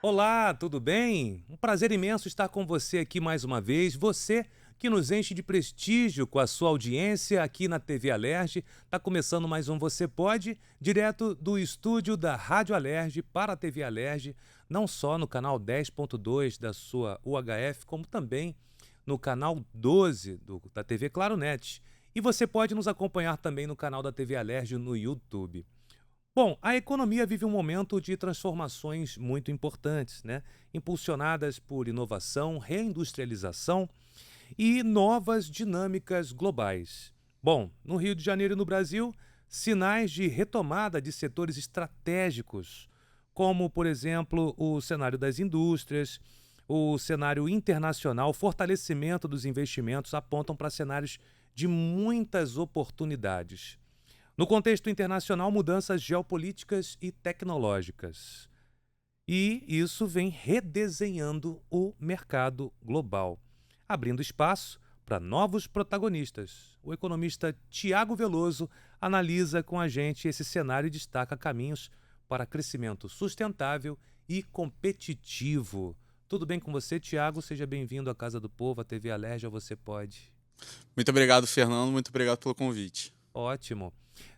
Olá, tudo bem? Um prazer imenso estar com você aqui mais uma vez. Você que nos enche de prestígio com a sua audiência aqui na TV Alerj. Está começando mais um Você Pode, direto do estúdio da Rádio Alerj para a TV Alerj, não só no canal 10.2 da sua UHF, como também no canal 12 da TV Claro Net. E você pode nos acompanhar também no canal da TV Alerj no YouTube. Bom, a economia vive um momento de transformações muito importantes, né? Impulsionadas por inovação, reindustrialização e novas dinâmicas globais. Bom, no Rio de Janeiro e no Brasil, sinais de retomada de setores estratégicos, como, por exemplo, o cenário das indústrias, o cenário internacional, o fortalecimento dos investimentos apontam para cenários de muitas oportunidades. No contexto internacional, mudanças geopolíticas e tecnológicas. E isso vem redesenhando o mercado global, abrindo espaço para novos protagonistas. O economista Tiago Veloso analisa com a gente esse cenário e destaca caminhos para crescimento sustentável e competitivo. Tudo bem com você, Tiago? Seja bem-vindo à Casa do Povo, à TV Alerj, Você Pode. Muito obrigado, Fernando. Muito obrigado pelo convite. Ótimo.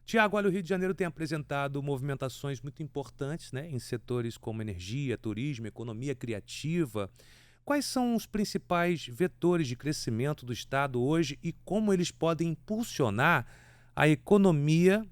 Tiago, olha, o Rio de Janeiro tem apresentado movimentações muito importantes, né, em setores como energia, turismo, economia criativa. Quais são os principais vetores de crescimento do Estado hoje e como eles podem impulsionar a economia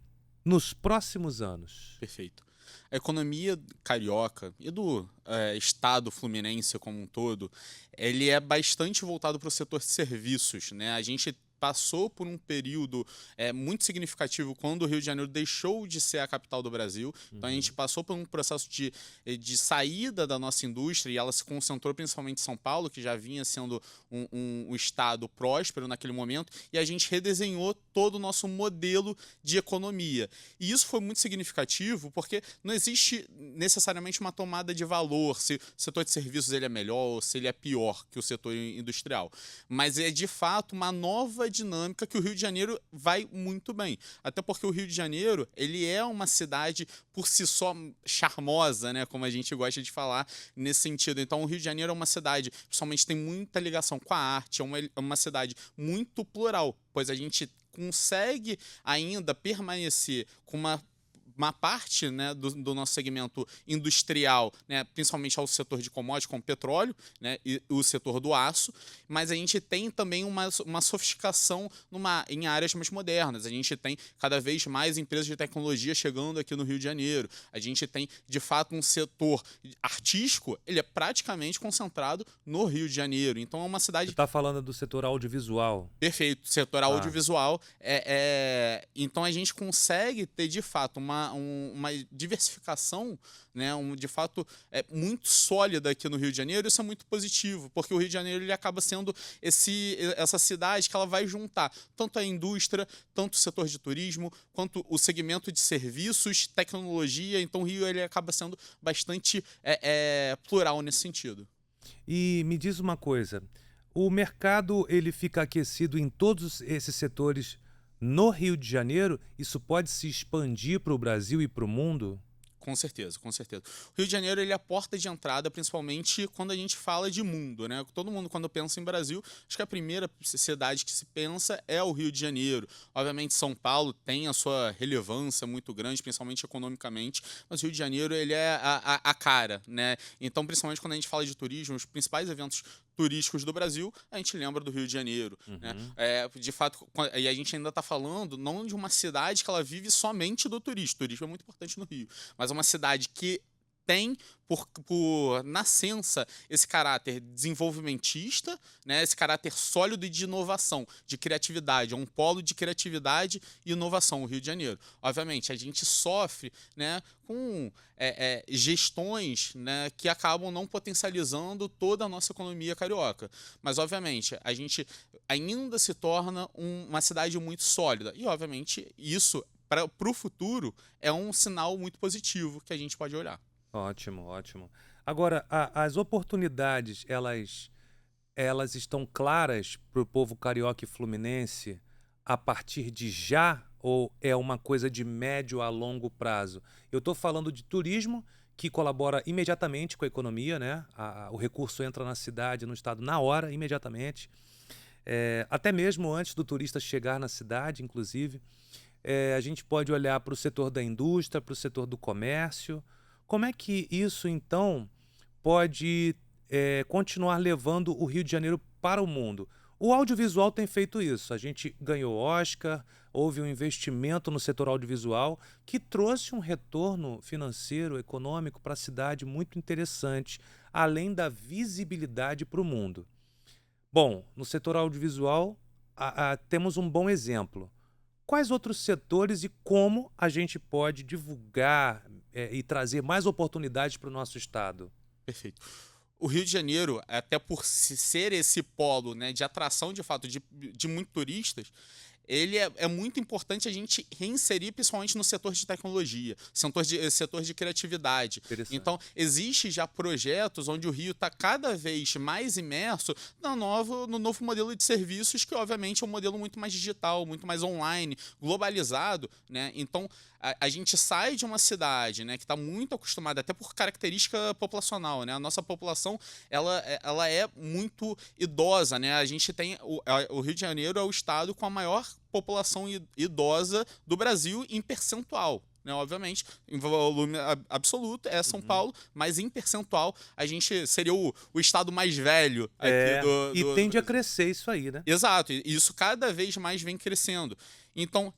nos próximos anos? Perfeito. A economia carioca e do estado fluminense como um todo, ele é bastante voltado para o setor de serviços, né? A gente passou por um período muito significativo quando o Rio de Janeiro deixou de ser a capital do Brasil. Então a gente Uhum. passou por um processo de saída da nossa indústria e ela se concentrou principalmente em São Paulo, que já vinha sendo um estado próspero naquele momento, e a gente redesenhou todo o nosso modelo de economia. E isso foi muito significativo porque não existe necessariamente uma tomada de valor se o setor de serviços ele é melhor ou se ele é pior que o setor industrial. Mas é de fato uma nova dinâmica que o Rio de Janeiro vai muito bem. Até porque o Rio de Janeiro ele é uma cidade por si só charmosa, né? Como a gente gosta de falar nesse sentido. Então o Rio de Janeiro é uma cidade, principalmente tem muita ligação com a arte, é uma cidade muito plural, pois a gente consegue ainda permanecer com uma parte, né, do nosso segmento industrial, né, principalmente ao setor de commodities, como petróleo, né, e o setor do aço, mas a gente tem também uma sofisticação em áreas mais modernas. A gente tem cada vez mais empresas de tecnologia chegando aqui no Rio de Janeiro. A gente tem, de fato, um setor artístico, ele é praticamente concentrado no Rio de Janeiro. Então é uma Você cidade. está falando do setor audiovisual. Perfeito, setor Tá. audiovisual. Então a gente consegue ter de fato uma diversificação, né, de fato muito sólida aqui no Rio de Janeiro. Isso é muito positivo, porque o Rio de Janeiro ele acaba sendo essa cidade que ela vai juntar tanto a indústria, tanto o setor de turismo, quanto o segmento de serviços, tecnologia. Então o Rio ele acaba sendo bastante plural nesse sentido. E me diz uma coisa, o mercado ele fica aquecido em todos esses setores no Rio de Janeiro? Isso pode se expandir para o Brasil e para o mundo? Com certeza, com certeza. O Rio de Janeiro ele é a porta de entrada, principalmente quando a gente fala de mundo, né? Todo mundo, quando pensa em Brasil, acho que a primeira cidade que se pensa é o Rio de Janeiro. Obviamente, São Paulo tem a sua relevância muito grande, principalmente economicamente, mas o Rio de Janeiro ele é a cara, né? Então, principalmente quando a gente fala de turismo, os principais eventos turísticos do Brasil, a gente lembra do Rio de Janeiro, né? Uhum. De fato, e a gente ainda está falando não de uma cidade que ela vive somente do turismo. O turismo é muito importante no Rio, mas é uma cidade que tem por nascença esse caráter desenvolvimentista, né, esse caráter sólido e de inovação, de criatividade, é um polo de criatividade e inovação, o Rio de Janeiro. Obviamente, a gente sofre, né, com gestões, né, que acabam não potencializando toda a nossa economia carioca. Mas, obviamente, a gente ainda se torna uma cidade muito sólida. E, obviamente, isso, para o futuro, é um sinal muito positivo que a gente pode olhar. Ótimo, ótimo. Agora, as oportunidades, elas estão claras para o povo carioca e fluminense a partir de já ou é uma coisa de médio a longo prazo? Eu estou falando de turismo que colabora imediatamente com a economia, né? O recurso entra na cidade, no estado, na hora, imediatamente. Até mesmo antes do turista chegar na cidade, inclusive. A gente pode olhar para o setor da indústria, para o setor do comércio. Como é que isso, então, pode continuar levando o Rio de Janeiro para o mundo? O audiovisual tem feito isso. A gente ganhou Oscar, houve um investimento no setor audiovisual que trouxe um retorno financeiro, econômico para a cidade muito interessante, além da visibilidade para o mundo. Bom, no setor audiovisual temos um bom exemplo. Quais outros setores e como a gente pode divulgar e trazer mais oportunidades para o nosso estado? Perfeito. O Rio de Janeiro, até por ser esse polo, né, de atração, de fato, de muitos turistas, ele é muito importante a gente reinserir, principalmente no setor de tecnologia, setor de criatividade. Interessante. Então, existe já projetos onde o Rio está cada vez mais imerso no novo modelo de serviços, que obviamente é um modelo muito mais digital, muito mais online, globalizado, né? Então, a gente sai de uma cidade, né, que está muito acostumada, até por característica populacional, né? A nossa população ela é muito idosa, né? A gente tem o Rio de Janeiro é o estado com a maior população idosa do Brasil em percentual. Né, obviamente, em volume absoluto é São Paulo, mas em percentual a gente seria o estado mais velho aqui E do tende a Brasil. crescer isso aí, né? Exato, e isso cada vez mais vem crescendo. Então,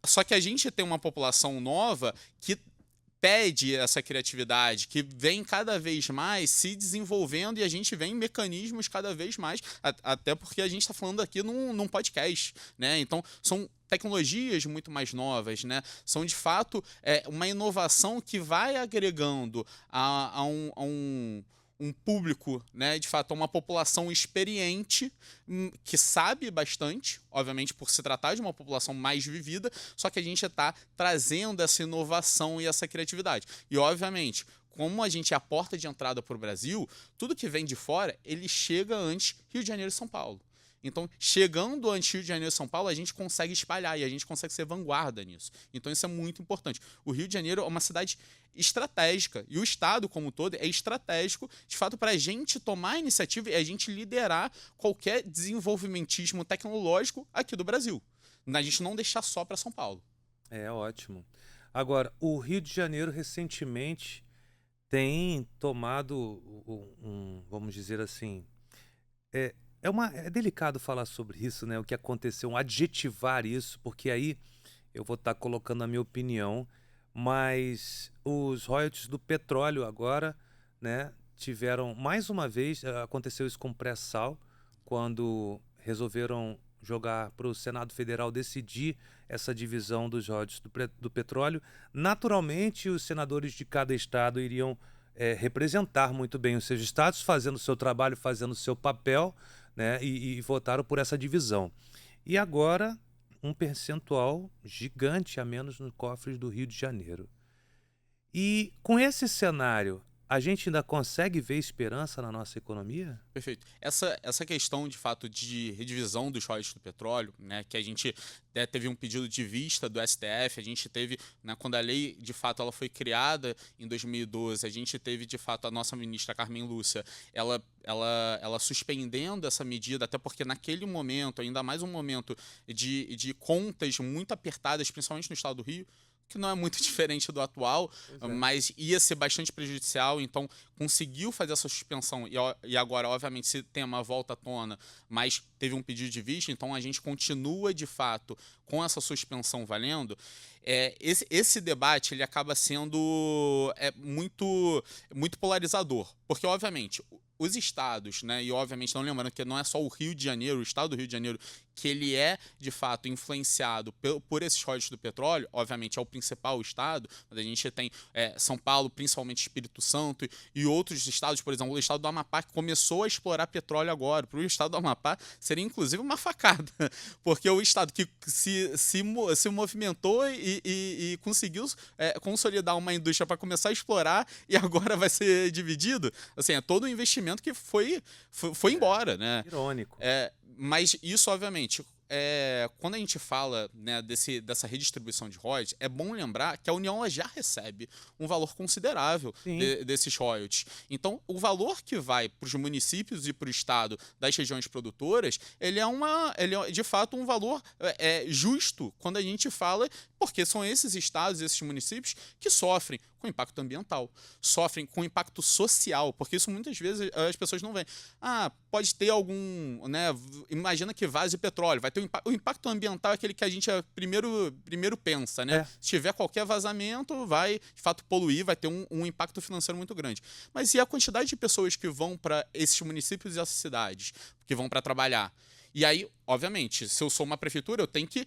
só que a gente tem uma população nova que pede essa criatividade, que vem cada vez mais se desenvolvendo e a gente vê em mecanismos cada vez mais, até porque a gente está falando aqui num podcast, né? Então, são tecnologias muito mais novas, né? São, de fato, uma inovação que vai agregando a um público, né, de fato, uma população experiente, que sabe bastante, obviamente por se tratar de uma população mais vivida, só que a gente está trazendo essa inovação e essa criatividade. E, obviamente, como a gente é a porta de entrada para o Brasil, tudo que vem de fora, ele chega antes Rio de Janeiro e São Paulo. Então, chegando antes Rio de Janeiro e São Paulo, a gente consegue espalhar e a gente consegue ser vanguarda nisso. Então, isso é muito importante. O Rio de Janeiro é uma cidade estratégica e o estado como um todo é estratégico, de fato, para a gente tomar a iniciativa e a gente liderar qualquer desenvolvimentismo tecnológico aqui do Brasil. A gente não deixar só para São Paulo. Ótimo. Agora, o Rio de Janeiro recentemente tem tomado vamos dizer assim, é delicado falar sobre isso, né? O que aconteceu, adjetivar isso, porque aí eu vou estar colocando a minha opinião, mas os royalties do petróleo agora, né, tiveram, mais uma vez, aconteceu isso com o pré-sal, quando resolveram jogar para o Senado Federal decidir essa divisão dos royalties do petróleo. Naturalmente, os senadores de cada estado iriam representar muito bem os seus estados, fazendo o seu trabalho, fazendo o seu papel, né, e votaram por essa divisão. E agora, um percentual gigante a menos nos cofres do Rio de Janeiro. E com esse cenário, a gente ainda consegue ver esperança na nossa economia? Perfeito. Essa questão, de fato, de redivisão dos royalties do petróleo, né, que a gente teve um pedido de vista do STF, a gente teve, né, quando a lei, de fato, ela foi criada em 2012, a gente teve, de fato, a nossa ministra Carmen Lúcia, ela suspendendo essa medida, até porque naquele momento, ainda mais um momento de contas muito apertadas, principalmente no estado do Rio, que não é muito diferente do atual, mas ia ser bastante prejudicial, então conseguiu fazer essa suspensão e agora, obviamente, se tem uma volta à tona, mas teve um pedido de vista, então a gente continua, de fato, com essa suspensão valendo. Esse debate ele acaba sendo muito polarizador, porque, obviamente, os estados, né, e obviamente não lembrando que não é só o Rio de Janeiro, o estado do Rio de Janeiro, que ele é, de fato, influenciado por esses royalties do petróleo, obviamente é o principal estado, mas a gente tem São Paulo, principalmente Espírito Santo, e outros estados, por exemplo, o estado do Amapá, que começou a explorar petróleo agora. Para o estado do Amapá seria, inclusive, uma facada, porque o estado que se movimentou e conseguiu consolidar uma indústria para começar a explorar e agora vai ser dividido, assim, é todo um investimento que foi embora, né? Irônico. Mas isso, obviamente, quando a gente fala, né, dessa redistribuição de royalties, é bom lembrar que a União ela já recebe um valor considerável Sim. desses royalties. Então, o valor que vai para os municípios e para o Estado das regiões produtoras, ele é de fato um valor justo quando a gente fala, porque são esses estados, esses municípios que sofrem com impacto ambiental, sofrem com impacto social, porque isso muitas vezes as pessoas não veem. Ah, pode ter algum, né? Imagina que vaze petróleo, vai ter o impacto ambiental é aquele que a gente primeiro pensa, né? É. Se tiver qualquer vazamento, vai de fato poluir, vai ter um impacto financeiro muito grande. Mas e a quantidade de pessoas que vão para esses municípios e essas cidades, que vão para trabalhar? E aí, obviamente, se eu sou uma prefeitura, eu tenho que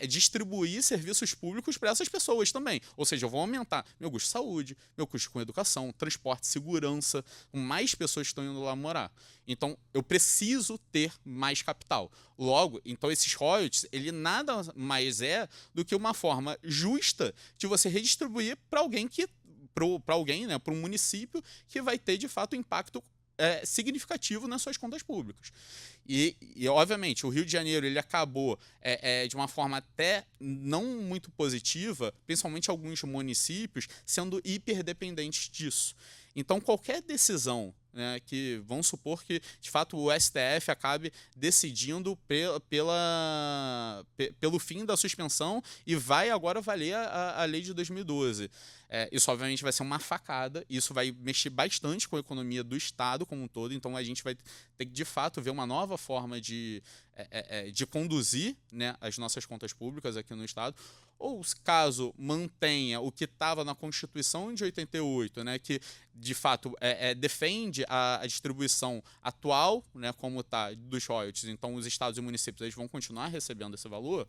distribuir serviços públicos para essas pessoas também. Ou seja, eu vou aumentar meu custo de saúde, meu custo com educação, transporte, segurança, com mais pessoas que estão indo lá morar. Então, eu preciso ter mais capital. Logo, então esses royalties, ele nada mais é do que uma forma justa de você redistribuir para alguém né, para um município que vai ter, de fato, impacto significativo nas suas contas públicas. E, obviamente, o Rio de Janeiro ele acabou de uma forma até não muito positiva, principalmente alguns municípios, sendo hiperdependentes disso. Então, qualquer decisão, né, que vamos supor que, de fato, o STF acabe decidindo pelo fim da suspensão e vai agora valer a lei de 2012. Isso, obviamente, vai ser uma facada, isso vai mexer bastante com a economia do Estado como um todo, então a gente vai ter que, de fato, ver uma nova forma de conduzir, né, as nossas contas públicas aqui no Estado, ou caso mantenha o que estava na Constituição de 88, né, que de fato defende a distribuição atual, né, como está, dos royalties, então os estados e municípios eles vão continuar recebendo esse valor.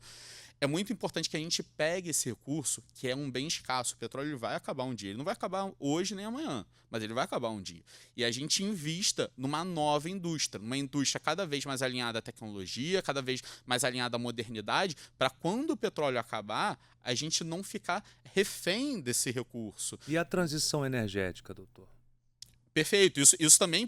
É muito importante que a gente pegue esse recurso, que é um bem escasso. O petróleo ele vai acabar um dia. Ele não vai acabar hoje nem amanhã, mas ele vai acabar um dia. E a gente invista numa nova indústria, numa indústria cada vez mais alinhada à tecnologia, cada vez mais alinhada à modernidade, para quando o petróleo acabar, a gente não ficar refém desse recurso. E a transição energética, doutor? Perfeito, isso também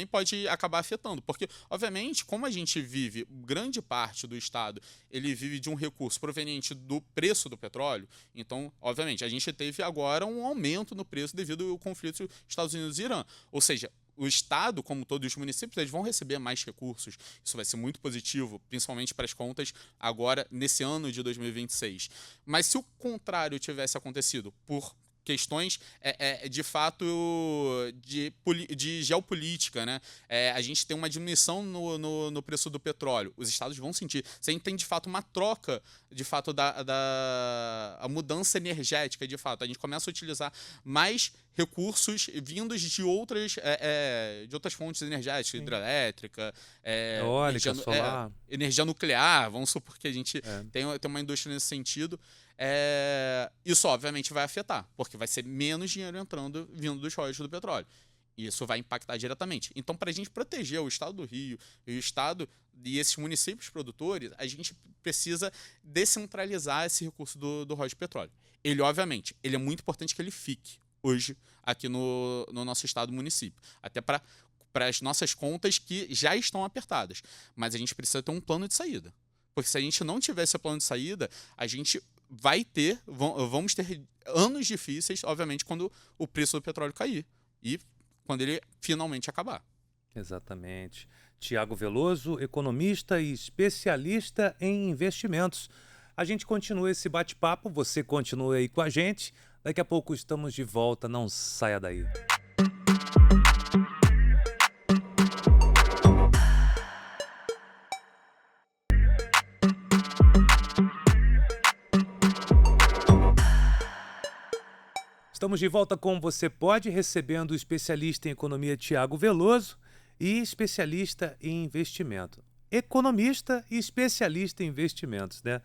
pode acabar afetando, porque, obviamente, como a gente vive, grande parte do Estado, ele vive de um recurso proveniente do preço do petróleo, então, obviamente, a gente teve agora um aumento no preço devido ao conflito Estados Unidos e Irã. Ou seja, o Estado, como todos os municípios, eles vão receber mais recursos. Isso vai ser muito positivo, principalmente para as contas agora, nesse ano de 2026. Mas se o contrário tivesse acontecido por questões de fato de geopolítica, né? A gente tem uma diminuição no preço do petróleo. Os estados vão sentir. Se a gente tem de fato uma troca de fato a mudança energética, de fato, a gente começa a utilizar mais recursos vindos de outras fontes energéticas, hidrelétrica, Eólica, solar. energia nuclear, vamos supor que a gente tem uma indústria nesse sentido. Isso obviamente vai afetar, porque vai ser menos dinheiro entrando vindo dos royalties do petróleo. E isso vai impactar diretamente. Então, para a gente proteger o Estado do Rio e o Estado e esses municípios produtores, a gente precisa descentralizar esse recurso do royalties de petróleo. Ele, obviamente, ele é muito importante que ele fique hoje aqui no nosso Estado e município. Até para as nossas contas que já estão apertadas. Mas a gente precisa ter um plano de saída. Porque se a gente não tiver esse plano de saída, a gente vamos ter anos difíceis, obviamente, quando o preço do petróleo cair e quando ele finalmente acabar. Exatamente. Tiago Veloso, economista e especialista em investimentos. A gente continua esse bate-papo, você continua aí com a gente. Daqui a pouco estamos de volta, não saia daí. Estamos de volta com Você Pode, recebendo o especialista em economia Tiago Veloso e especialista em investimento. Economista e especialista em investimentos, né?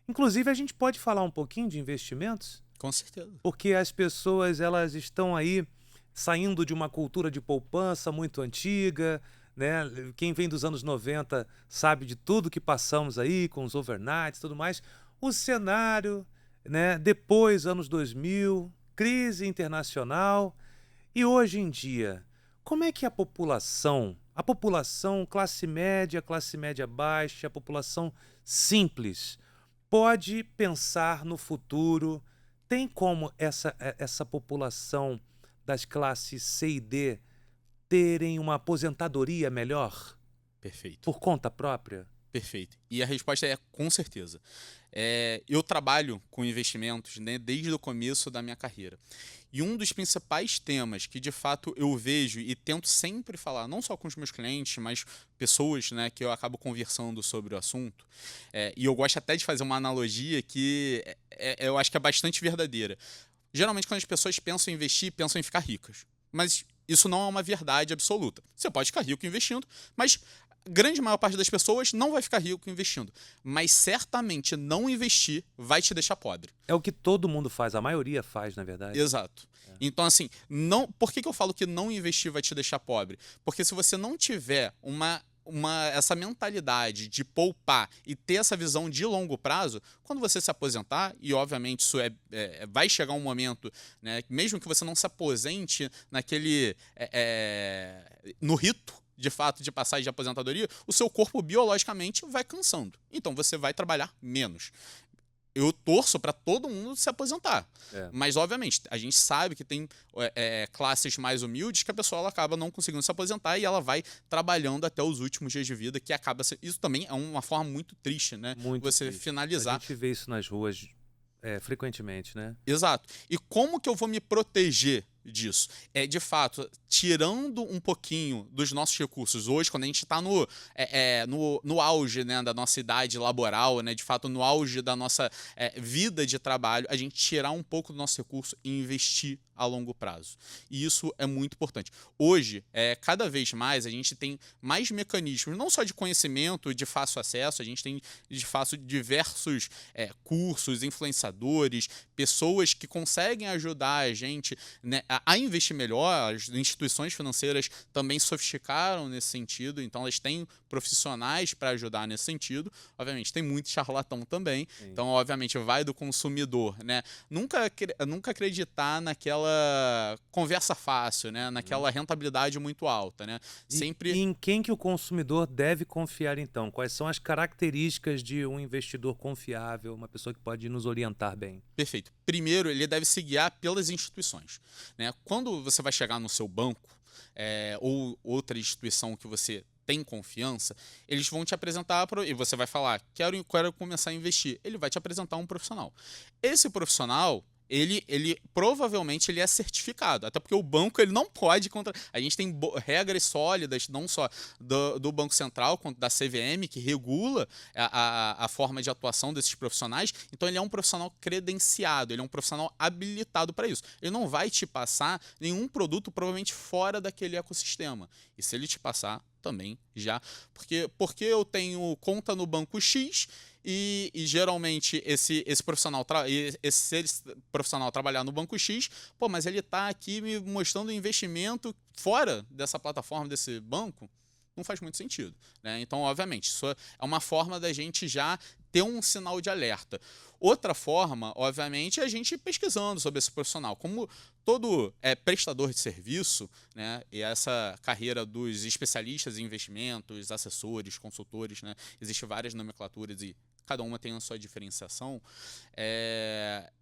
Inclusive, a gente pode falar um pouquinho de investimentos? Com certeza. Porque as pessoas elas estão aí saindo de uma cultura de poupança muito antiga, né? Quem vem dos anos 90 sabe de tudo que passamos aí, com os overnights e tudo mais. O cenário, né? Depois, anos 2000... crise internacional. E hoje em dia, Como é que a população classe média baixa, a população simples, pode pensar no futuro? Tem como essa população das classes C e D terem uma aposentadoria melhor Perfeito. por conta própria? Perfeito. E a resposta é com certeza. Eu trabalho com investimentos, né, desde o começo da minha carreira. E um dos principais temas que de fato eu vejo e tento sempre falar, não só com os meus clientes, mas pessoas, né, que eu acabo conversando sobre o assunto, e eu gosto até de fazer uma analogia que eu acho que é bastante verdadeira. Geralmente, quando as pessoas pensam em investir, pensam em ficar ricas. Mas isso não é uma verdade absoluta. Você pode ficar rico investindo, mas a grande maior parte das pessoas não vai ficar rico investindo. Mas certamente não investir vai te deixar pobre. É o que todo mundo faz, a maioria faz, na verdade. Exato. Então, assim, não, por que eu falo que não investir vai te deixar pobre? Porque se você não tiver essa mentalidade de poupar e ter essa visão de longo prazo, quando você se aposentar, e obviamente isso vai chegar um momento, né, mesmo que você não se aposente no rito, de fato, de passagem de aposentadoria, o seu corpo biologicamente vai cansando. Então você vai trabalhar menos. Eu torço para todo mundo se aposentar. Mas, obviamente, a gente sabe que tem classes mais humildes que a pessoa ela acaba não conseguindo se aposentar e ela vai trabalhando até os últimos dias de vida, que acaba... Isso também é uma forma muito triste, né? Muito você triste. finalizar. A gente vê isso nas ruas frequentemente, né? Exato. E como que eu vou me proteger disso? De fato, tirando um pouquinho dos nossos recursos hoje, quando a gente está no auge, né, da nossa idade laboral, né, de fato no auge da nossa vida de trabalho, a gente tirar um pouco do nosso recurso e investir a longo prazo. E isso é muito importante. Hoje, cada vez mais, a gente tem mais mecanismos, não só de conhecimento, de fácil acesso, a gente tem, de fato, diversos cursos, influenciadores, pessoas que conseguem ajudar a gente, né, a investir melhor. As instituições financeiras também sofisticaram nesse sentido, então elas têm profissionais para ajudar nesse sentido. Obviamente, tem muito charlatão também, sim. Então, obviamente, vai do consumidor, né? Nunca acreditar naquela conversa fácil, né? Naquela rentabilidade muito alta, né? E em quem que o consumidor deve confiar, então? Quais são as características de um investidor confiável, uma pessoa que pode nos orientar bem? Perfeito. Primeiro, ele deve se guiar pelas instituições, né? Quando você vai chegar no seu banco ou outra instituição que você tem confiança, eles vão te apresentar e você vai falar, quero começar a investir. Ele vai te apresentar um profissional. Esse profissional, ele provavelmente ele é certificado, até porque o banco ele não pode a gente tem regras sólidas, não só do Banco Central quanto da CVM, que regula a forma de atuação desses profissionais. Então ele é um profissional credenciado, ele é um profissional habilitado para isso. Ele não vai te passar nenhum produto provavelmente fora daquele ecossistema. E se ele te passar, também já. Porque eu tenho conta no banco X e geralmente esse profissional trabalhar no banco X, mas ele está aqui me mostrando investimento fora dessa plataforma, desse banco, não faz muito sentido, né? Então, obviamente, isso é uma forma da gente já ter um sinal de alerta. Outra forma, obviamente, é a gente pesquisando sobre esse profissional. Como todo prestador de serviço, né, e essa carreira dos especialistas em investimentos, assessores, consultores, né, existem várias nomenclaturas e cada uma tem a sua diferenciação,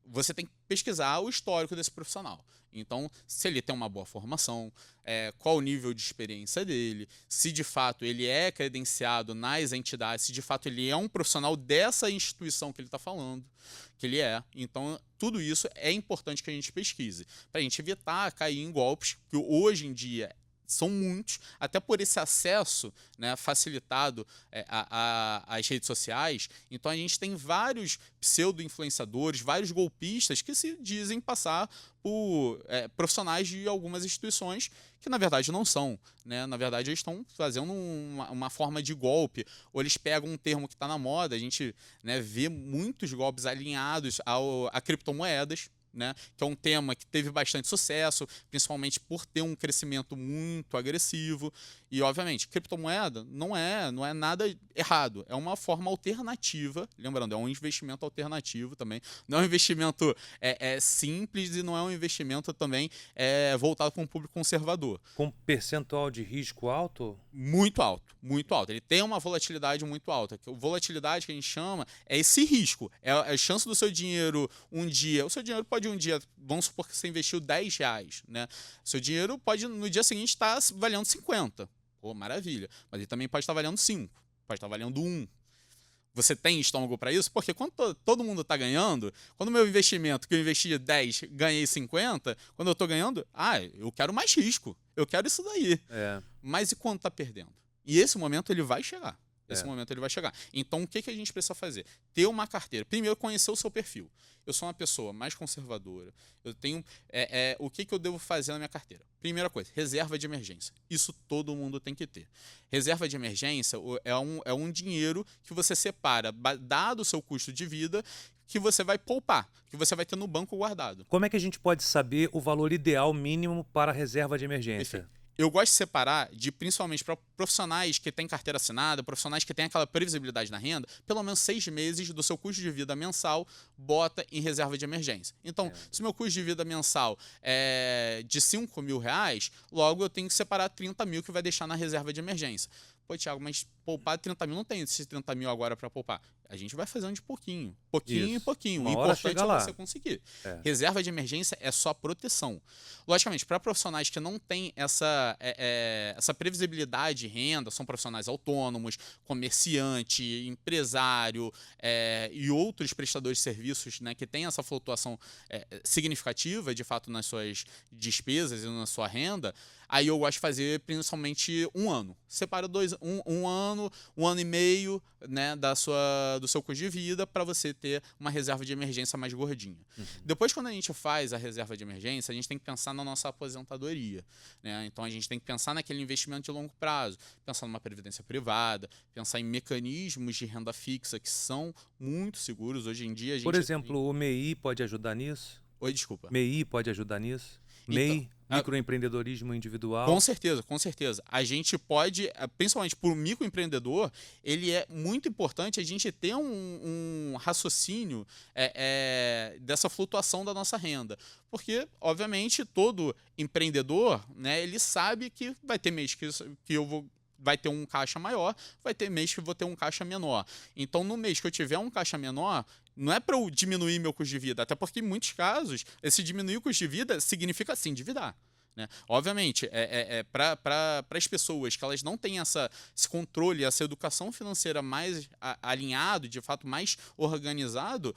você tem que pesquisar o histórico desse profissional. Então, se ele tem uma boa formação, qual o nível de experiência dele, se de fato ele é credenciado nas entidades, se de fato ele é um profissional dessa instituição que ele está falando, que ele é. Então, tudo isso é importante que a gente pesquise, para a gente evitar cair em golpes, que hoje em dia são muitos, até por esse acesso, né, facilitado às redes sociais. Então a gente tem vários pseudo-influenciadores, vários golpistas que se dizem passar por profissionais de algumas instituições que na verdade não são, né? Na verdade eles estão fazendo uma forma de golpe, ou eles pegam um termo que está na moda. A gente, né, vê muitos golpes alinhados a criptomoedas. né? Que é um tema que teve bastante sucesso, principalmente por ter um crescimento muito agressivo. E, obviamente, criptomoeda não é nada errado. É uma forma alternativa, lembrando, é um investimento alternativo também. Não é um investimento simples e não é um investimento também voltado para um público conservador. Com percentual de risco alto? Muito alto, muito alto. Ele tem uma volatilidade muito alta. A volatilidade que a gente chama é esse risco. É a chance do seu dinheiro um dia. O seu dinheiro pode um dia, vamos supor que você investiu R$10, né? O seu dinheiro pode no dia seguinte estar valendo 50. Pô, maravilha. Mas ele também pode estar valendo 5, pode estar valendo 1. Você tem estômago para isso? Porque quando todo mundo está ganhando, quando o meu investimento, que eu investi 10, ganhei 50, quando eu estou ganhando, eu quero mais risco. Eu quero isso daí. Mas e quando está perdendo? E esse momento ele vai chegar. Esse momento ele vai chegar. Então, o que a gente precisa fazer? Ter uma carteira. Primeiro, conhecer o seu perfil. Eu sou uma pessoa mais conservadora. Eu tenho... o que eu devo fazer na minha carteira? Primeira coisa, reserva de emergência. Isso todo mundo tem que ter. Reserva de emergência é um dinheiro que você separa, dado o seu custo de vida, que você vai poupar, que você vai ter no banco guardado. Como é que a gente pode saber o valor ideal mínimo para a reserva de emergência? Perfeito. Eu gosto de separar principalmente para profissionais que têm carteira assinada, profissionais que têm aquela previsibilidade na renda, pelo menos 6 meses do seu custo de vida mensal, bota em reserva de emergência. Então, se o meu custo de vida mensal é de R$5.000, logo eu tenho que separar 30 mil que vai deixar na reserva de emergência. Pô, Thiago, mas poupar 30 mil, não tem esses 30 mil agora para poupar. A gente vai fazendo de pouquinho. Pouquinho e pouquinho. O importante é você conseguir. Reserva de emergência é só proteção. Logicamente, para profissionais que não têm essa previsibilidade de renda, são profissionais autônomos, comerciante, empresário e outros prestadores de serviços, né, que têm essa flutuação significativa, de fato, nas suas despesas e na sua renda, aí eu gosto de fazer principalmente um ano. Separa um ano e meio, né, do seu custo de vida para você ter uma reserva de emergência mais gordinha. Depois, quando a gente faz a reserva de emergência, a gente tem que pensar na nossa aposentadoria, né? Então, a gente tem que pensar naquele investimento de longo prazo, pensar numa previdência privada, pensar em mecanismos de renda fixa que são muito seguros. Hoje em dia, a gente... Por exemplo, o MEI pode ajudar nisso? Oi, desculpa. MEI pode ajudar nisso? MEI, microempreendedorismo individual? Com certeza, com certeza. A gente pode, principalmente para o microempreendedor, ele é muito importante a gente ter um raciocínio dessa flutuação da nossa renda. Porque, obviamente, todo empreendedor, né, ele sabe que vai ter mês que vai ter um caixa maior, vai ter mês que eu vou ter um caixa menor. Então, no mês que eu tiver um caixa menor, não é para eu diminuir meu custo de vida, até porque em muitos casos, esse diminuir o custo de vida significa se endividar, né? Obviamente, para as pessoas que elas não têm esse controle, essa educação financeira mais alinhado, de fato mais organizado,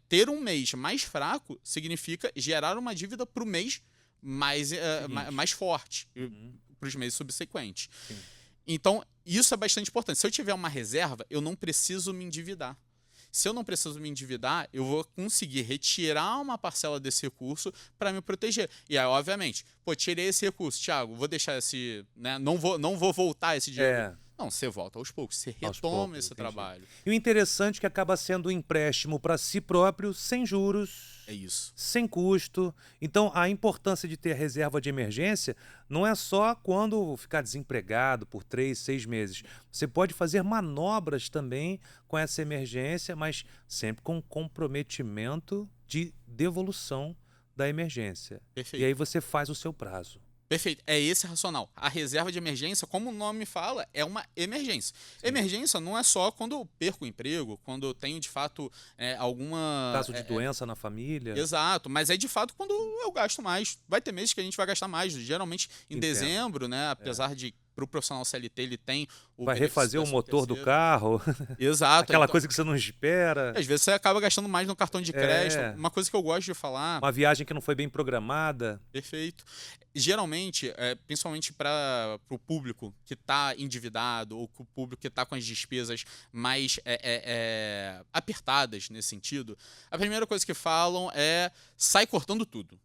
ter um mês mais fraco significa gerar uma dívida para o mês mais forte, para os meses subsequentes. Sim. Então, isso é bastante importante. Se eu tiver uma reserva, eu não preciso me endividar. Se eu não preciso me endividar, eu vou conseguir retirar uma parcela desse recurso para me proteger. E aí, obviamente, tirei esse recurso, Thiago, vou deixar esse... né, não vou voltar esse dinheiro. Não, você volta aos poucos, você retoma esse trabalho. E o interessante é que acaba sendo um empréstimo para si próprio, sem juros. É isso. Sem custo. Então, a importância de ter reserva de emergência não é só quando ficar desempregado por 3, 6 meses. Você pode fazer manobras também com essa emergência, mas sempre com comprometimento de devolução da emergência. Perfeito. E aí você faz o seu prazo. Perfeito, é esse racional. A reserva de emergência, como o nome fala, é uma emergência. Sim. Emergência não é só quando eu perco o emprego, quando eu tenho de fato alguma... Caso de doença na família. Exato, mas é de fato quando eu gasto mais. Vai ter meses que a gente vai gastar mais, geralmente em dezembro, né? Apesar de para o profissional CLT ele tem o vai refazer o motor do carro. Exato. Aquela coisa que você não espera. Às vezes você acaba gastando mais no cartão de crédito. Uma coisa que eu gosto de falar... Uma viagem que não foi bem programada. Perfeito. Geralmente, principalmente para o público que está endividado ou o público que está com as despesas mais apertadas nesse sentido, a primeira coisa que falam é sai cortando tudo.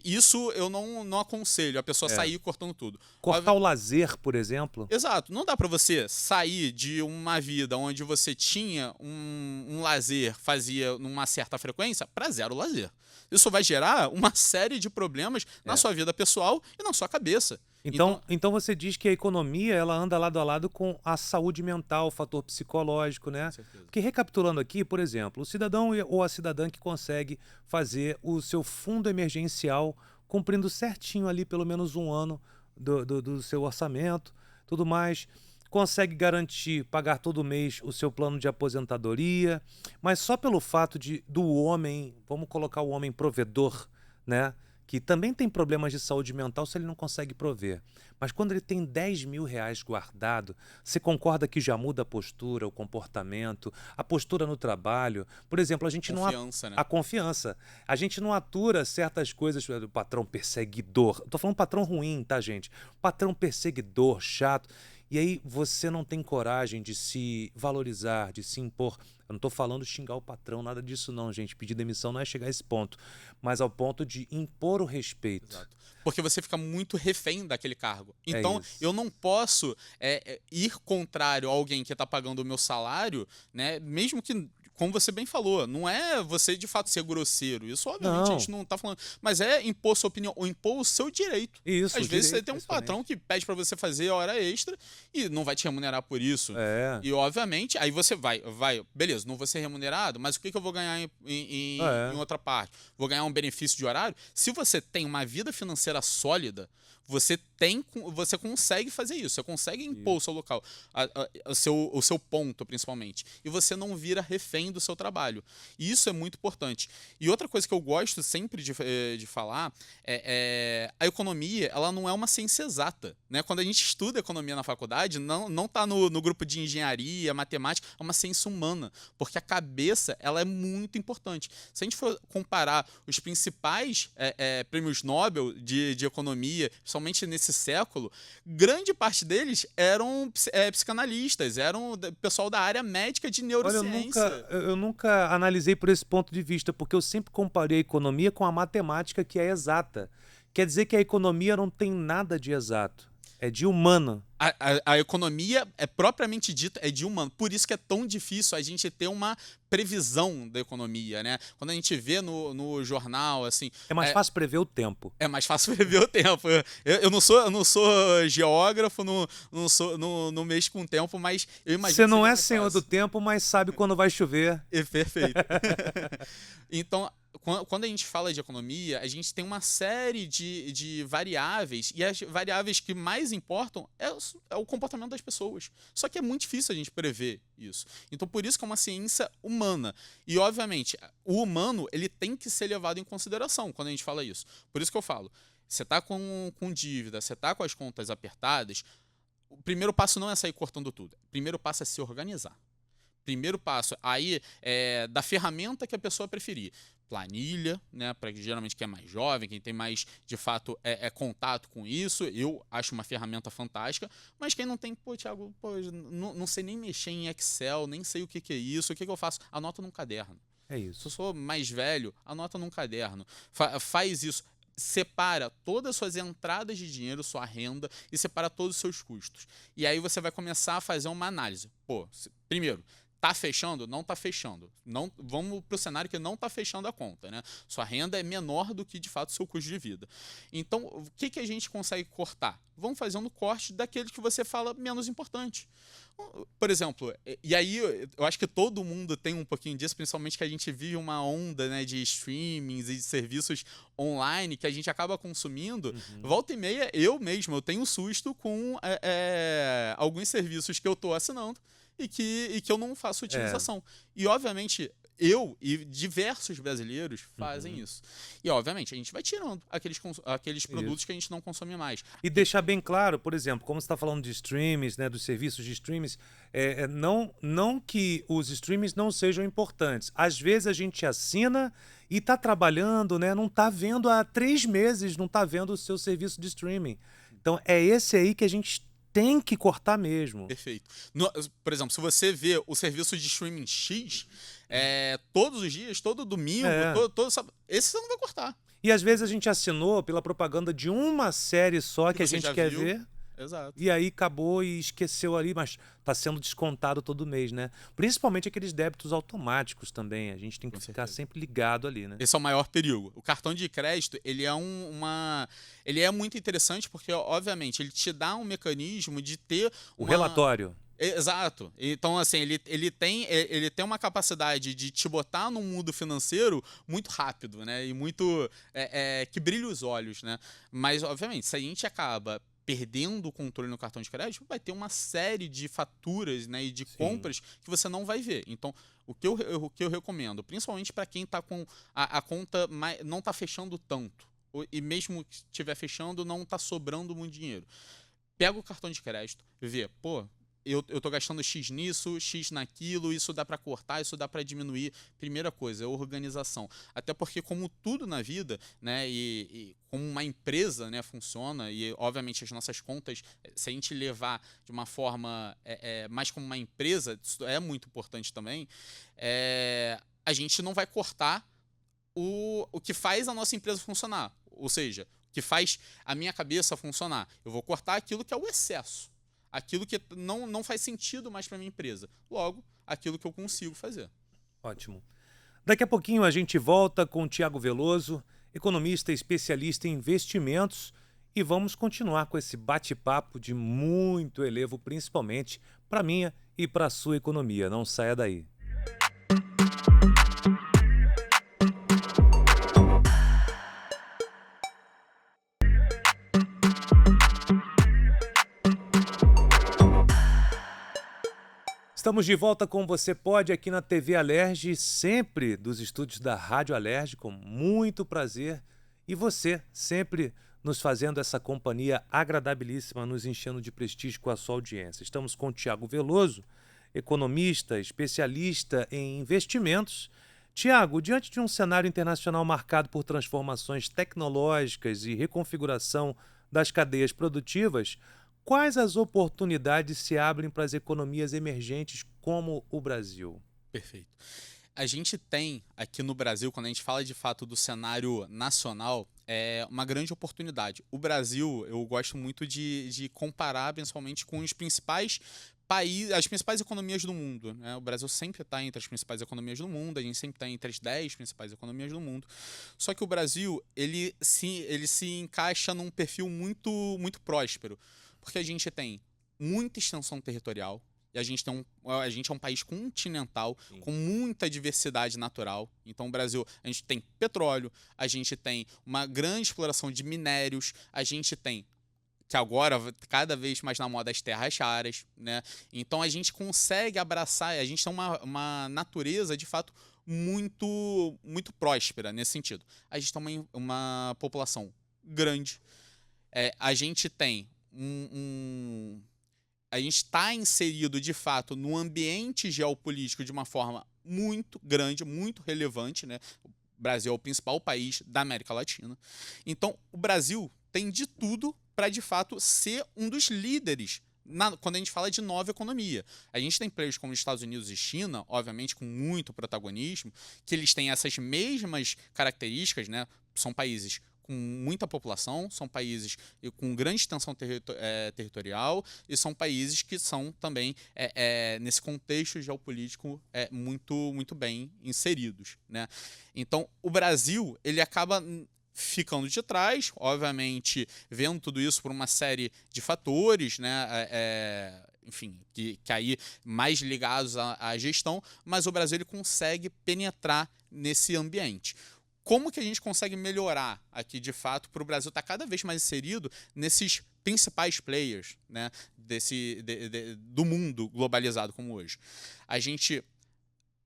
Isso eu não aconselho, a pessoa É. sair cortando tudo. Cortar o lazer, por exemplo. Exato, não dá pra você sair de uma vida onde você tinha um lazer, fazia numa certa frequência, pra zero lazer. Isso vai gerar uma série de problemas na É. sua vida pessoal e na sua cabeça. Então você diz que a economia ela anda lado a lado com a saúde mental, o fator psicológico, né? Com certeza. Porque recapitulando aqui, por exemplo, o cidadão ou a cidadã que consegue fazer o seu fundo emergencial cumprindo certinho ali pelo menos um ano do seu orçamento, tudo mais, consegue garantir pagar todo mês o seu plano de aposentadoria, mas só pelo fato do homem, vamos colocar o homem provedor, né? Que também tem problemas de saúde mental se ele não consegue prover. Mas quando ele tem 10 mil reais guardado, você concorda que já muda a postura, o comportamento, a postura no trabalho? Por exemplo, a gente Confiança, né? a confiança. A gente não atura certas coisas do patrão perseguidor. Tô falando patrão ruim, tá, gente? Patrão perseguidor, chato. E aí você não tem coragem de se valorizar, de se impor. Eu não estou falando xingar o patrão, nada disso não, gente. Pedir demissão não é chegar a esse ponto, mas ao ponto de impor o respeito. Exato. Porque você fica muito refém daquele cargo. É Então, isso. eu não posso ir contrário a alguém que está pagando o meu salário, né? Mesmo que, como você bem falou, não é você de fato ser grosseiro. Isso, obviamente, a Não. gente não está falando. Mas é impor sua opinião, ou impor o seu direito. Isso, Às o vezes você direito, tem um principalmente. patrão que pede para você fazer hora extra e não vai te remunerar por isso. É. E, obviamente, aí você vai, beleza, não vou ser remunerado, mas o que eu vou ganhar em outra parte? Vou ganhar um benefício de horário? Se você tem uma vida financeira sólida, você consegue fazer isso, você consegue impor o seu local, o seu ponto, principalmente. E você não vira refém do seu trabalho. E isso é muito importante. E outra coisa que eu gosto sempre de falar a economia, ela não é uma ciência exata, né? Quando a gente estuda economia na faculdade, não tá no grupo de engenharia, matemática, é uma ciência humana, porque a cabeça, ela é muito importante. Se a gente for comparar os principais prêmios Nobel de economia, principalmente nesse século, grande parte deles eram psicanalistas, eram pessoal da área médica de Olha, neurociência. eu nunca analisei por esse ponto de vista, porque eu sempre comparei a economia com a matemática, que é exata. Quer dizer que a economia não tem nada de exato, é de humano. A economia é propriamente dita, é de humano. Por isso que é tão difícil a gente ter uma previsão da economia, né? Quando a gente vê no jornal, assim... É mais fácil prever o tempo. É mais fácil prever o tempo. Eu não sou geógrafo, não mexo com o tempo, mas eu imagino Você que não seja é mais senhor do fácil. tempo, mas sabe quando vai chover. Perfeito. Então, quando a gente fala de economia, a gente tem uma série de variáveis, e as variáveis que mais importam é o comportamento das pessoas. Só que é muito difícil a gente prever isso. Então, por isso que é uma ciência humana. E, obviamente, o humano ele tem que ser levado em consideração quando a gente fala isso. Por isso que eu falo, você está com dívida, você está com as contas apertadas, o primeiro passo não é sair cortando tudo. O primeiro passo é se organizar. Primeiro passo aí é da ferramenta que a pessoa preferir. Planilha, né, para geralmente quem é mais jovem, quem tem mais, de fato, contato com isso, eu acho uma ferramenta fantástica, mas quem não tem, Thiago, não sei nem mexer em Excel, nem sei o que é isso, o que eu faço? Anota num caderno. É Se isso. eu sou mais velho, anota num caderno. Faz isso. Separa todas as suas entradas de dinheiro, sua renda, e separa todos os seus custos. E aí você vai começar a fazer uma análise. Primeiro, tá fechando? Não tá fechando. Não, vamos pro cenário que não tá fechando a conta, né? Sua renda é menor do que, de fato, o seu custo de vida. Então, o que a gente consegue cortar? Vamos fazendo corte daqueles que você fala menos importante. Por exemplo, e aí eu acho que todo mundo tem um pouquinho disso, principalmente que a gente vive uma onda, né, de streamings e de serviços online que a gente acaba consumindo. Volta e meia, eu tenho susto com alguns serviços que eu tô assinando e que eu não faço utilização. E, obviamente, eu e diversos brasileiros fazem isso. E, obviamente, a gente vai tirando aqueles produtos que a gente não consome mais. E deixar bem claro, por exemplo, como você está falando de streams, né, dos serviços de streams, não que os streams não sejam importantes. Às vezes a gente assina e está trabalhando, né, não está vendo há 3 meses, não está vendo o seu serviço de streaming. Então é esse aí que a gente tem que cortar mesmo. Perfeito. Por exemplo, se você vê o serviço de streaming X, todos os dias, todo domingo, todo sábado, esse você não vai cortar. E às vezes a gente assinou pela propaganda de uma série só que a você gente já quer viu. ver. Exato. E aí acabou e esqueceu ali, mas está sendo descontado todo mês, né? Principalmente aqueles débitos automáticos também. A gente tem que Com ficar certeza. sempre ligado ali, né? Esse é o maior perigo. O cartão de crédito, ele é ele é muito interessante porque, obviamente, ele te dá um mecanismo de ter O uma. relatório. Exato. Então, assim, ele tem uma capacidade de te botar num mundo financeiro muito rápido, né? E muito. Que brilha os olhos, né? Mas, obviamente, se a gente acaba perdendo o controle no cartão de crédito, vai ter uma série de faturas, né, e de Sim. compras que você não vai ver. Então, o que eu recomendo, principalmente para quem está com a conta não está fechando tanto, e mesmo que estiver fechando, não está sobrando muito dinheiro. Pega o cartão de crédito, vê, pô, eu tô gastando X nisso, X naquilo, isso dá para cortar, isso dá para diminuir. Primeira coisa, é organização. Até porque, como tudo na vida, né, e como uma empresa, né, funciona, e obviamente as nossas contas, se a gente levar de uma forma mais como uma empresa, isso é muito importante também, a gente não vai cortar o que faz a nossa empresa funcionar. Ou seja, o que faz a minha cabeça funcionar. Eu vou cortar aquilo que é o excesso. Aquilo que não faz sentido mais para minha empresa. Logo, aquilo que eu consigo fazer. Ótimo. Daqui a pouquinho a gente volta com o Tiago Veloso, economista e especialista em investimentos, e vamos continuar com esse bate-papo de muito elevo, principalmente para minha e para a sua economia. Não saia daí. Estamos de volta com Você Pode aqui na TV Alerj, sempre dos estúdios da Rádio Alerj, com muito prazer. E você sempre nos fazendo essa companhia agradabilíssima, nos enchendo de prestígio com a sua audiência. Estamos com o Tiago Veloso, economista, especialista em investimentos. Tiago, diante de um cenário internacional marcado por transformações tecnológicas e reconfiguração das cadeias produtivas, quais as oportunidades se abrem para as economias emergentes como o Brasil? Perfeito. A gente tem aqui no Brasil, quando a gente fala de fato do cenário nacional, é uma grande oportunidade. O Brasil, eu gosto muito de comparar principalmente com os principais países, as principais economias do mundo, né? O Brasil sempre está entre as principais economias do mundo, a gente sempre está entre as 10 principais economias do mundo. Só que o Brasil, ele se encaixa num perfil muito próspero, porque a gente tem muita extensão territorial, e a gente é um país continental, Sim. com muita diversidade natural. Então, o Brasil, a gente tem petróleo, a gente tem uma grande exploração de minérios, a gente tem, que agora cada vez mais na moda, as terras raras, né? Então, a gente consegue abraçar, a gente tem uma natureza, de fato, muito próspera nesse sentido. A gente tem uma população grande, a gente tem a gente está inserido, de fato, no ambiente geopolítico de uma forma muito grande, muito relevante, né? O Brasil é o principal país da América Latina. Então, o Brasil tem de tudo para, de fato, ser um dos líderes quando a gente fala de nova economia. A gente tem players como os Estados Unidos e China, obviamente com muito protagonismo, que eles têm essas mesmas características, né? São países com muita população, são países com grande extensão territorial, e são países que são também, nesse contexto geopolítico, muito bem inseridos, né? Então, o Brasil, ele acaba ficando de trás, obviamente, vendo tudo isso por uma série de fatores, né? Enfim, que aí mais ligados à gestão, mas o Brasil ele consegue penetrar nesse ambiente. Como que a gente consegue melhorar aqui, de fato, para o Brasil estar cada vez mais inserido nesses principais players, né, do mundo globalizado como hoje?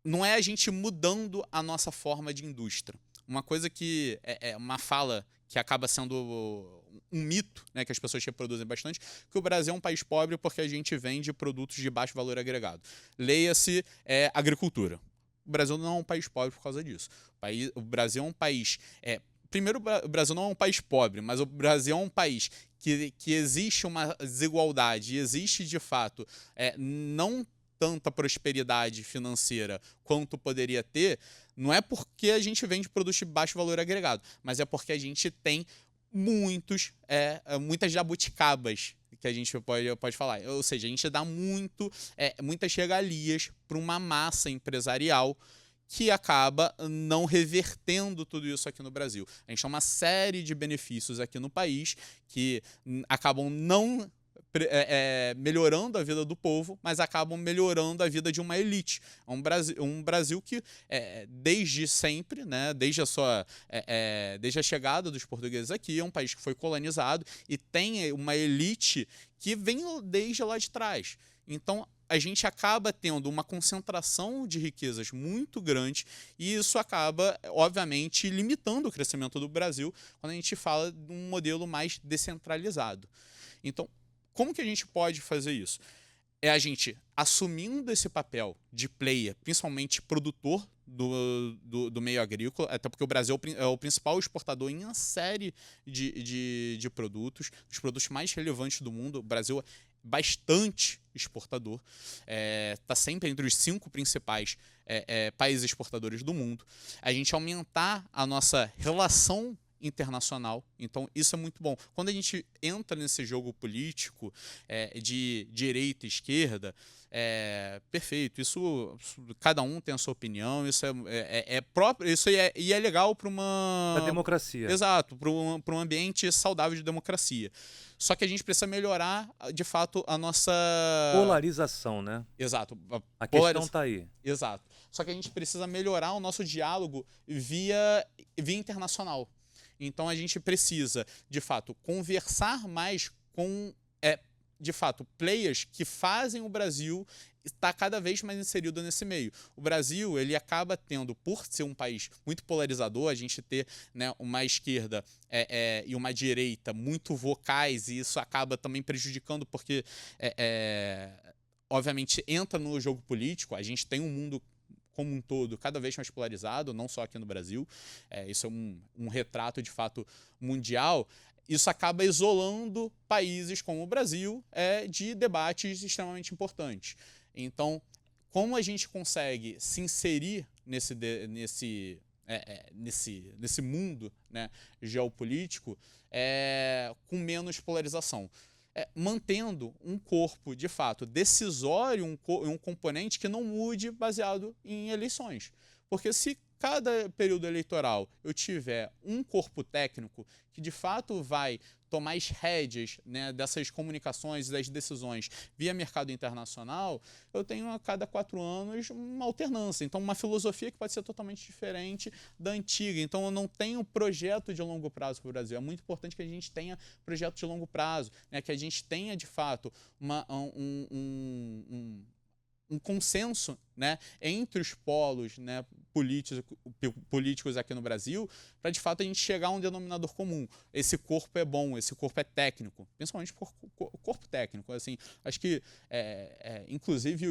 Não é a gente mudando a nossa forma de indústria. Uma coisa que é uma fala que acaba sendo um mito, né, que as pessoas reproduzem bastante, que o Brasil é um país pobre porque a gente vende produtos de baixo valor agregado. Leia-se agricultura. O Brasil não é um país pobre por causa disso. O Brasil é um país... primeiro, o Brasil não é um país pobre, mas o Brasil é um país que existe uma desigualdade, e existe, de fato, não tanta prosperidade financeira quanto poderia ter, não é porque a gente vende produtos de baixo valor agregado, mas é porque a gente tem muitas jabuticabas, que a gente pode falar. Ou seja, a gente dá muitas regalias para uma massa empresarial que acaba não revertendo tudo isso aqui no Brasil. A gente tem uma série de benefícios aqui no país que acabam não melhorando a vida do povo, mas acabam melhorando a vida de uma elite. Um Brasil que, desde sempre, né, desde a chegada dos portugueses aqui, é um país que foi colonizado e tem uma elite que vem desde lá de trás. Então, a gente acaba tendo uma concentração de riquezas muito grande e isso acaba, obviamente, limitando o crescimento do Brasil quando a gente fala de um modelo mais descentralizado. Então, como que a gente pode fazer isso? É a gente assumindo esse papel de player, principalmente produtor do meio agrícola, até porque o Brasil é o principal exportador em uma série de produtos, os produtos mais relevantes do mundo. O Brasil é bastante exportador, está sempre entre os 5 principais países exportadores do mundo. A gente aumentar a nossa relação internacional, então isso é muito bom. Quando a gente entra nesse jogo político de direita e esquerda, perfeito, isso cada um tem a sua opinião, isso é próprio, e é legal para A democracia. Exato, para um ambiente saudável de democracia. Só que a gente precisa melhorar, de fato, a nossa Polarização, né? Exato. A questão está aí. Exato. Só que a gente precisa melhorar o nosso diálogo via internacional. Então a gente precisa, de fato, conversar mais com, de fato, players que fazem o Brasil estar cada vez mais inserido nesse meio. O Brasil, ele acaba tendo, por ser um país muito polarizador, a gente ter, né, uma esquerda e uma direita muito vocais, e isso acaba também prejudicando porque, obviamente, entra no jogo político. A gente tem um mundo como um todo, cada vez mais polarizado, não só aqui no Brasil. Isso é um retrato, de fato, mundial. Isso acaba isolando países como o Brasil de debates extremamente importantes. Então, como a gente consegue se inserir nesse mundo, né, geopolítico com menos polarização? Mantendo um corpo, de fato, decisório, um componente que não mude baseado em eleições. Porque se cada período eleitoral eu tiver um corpo técnico que, de fato, vai tomar as rédeas, né, dessas comunicações e das decisões via mercado internacional, eu tenho a cada 4 anos uma alternância. Então, uma filosofia que pode ser totalmente diferente da antiga. Então, eu não tenho projeto de longo prazo para o Brasil. É muito importante que a gente tenha projeto de longo prazo, né, que a gente tenha, de fato, um consenso, né, entre os polos, né, políticos aqui no Brasil, para de fato a gente chegar a um denominador comum. Esse corpo é bom, esse corpo é técnico, principalmente por corpo técnico. Assim, acho que, inclusive,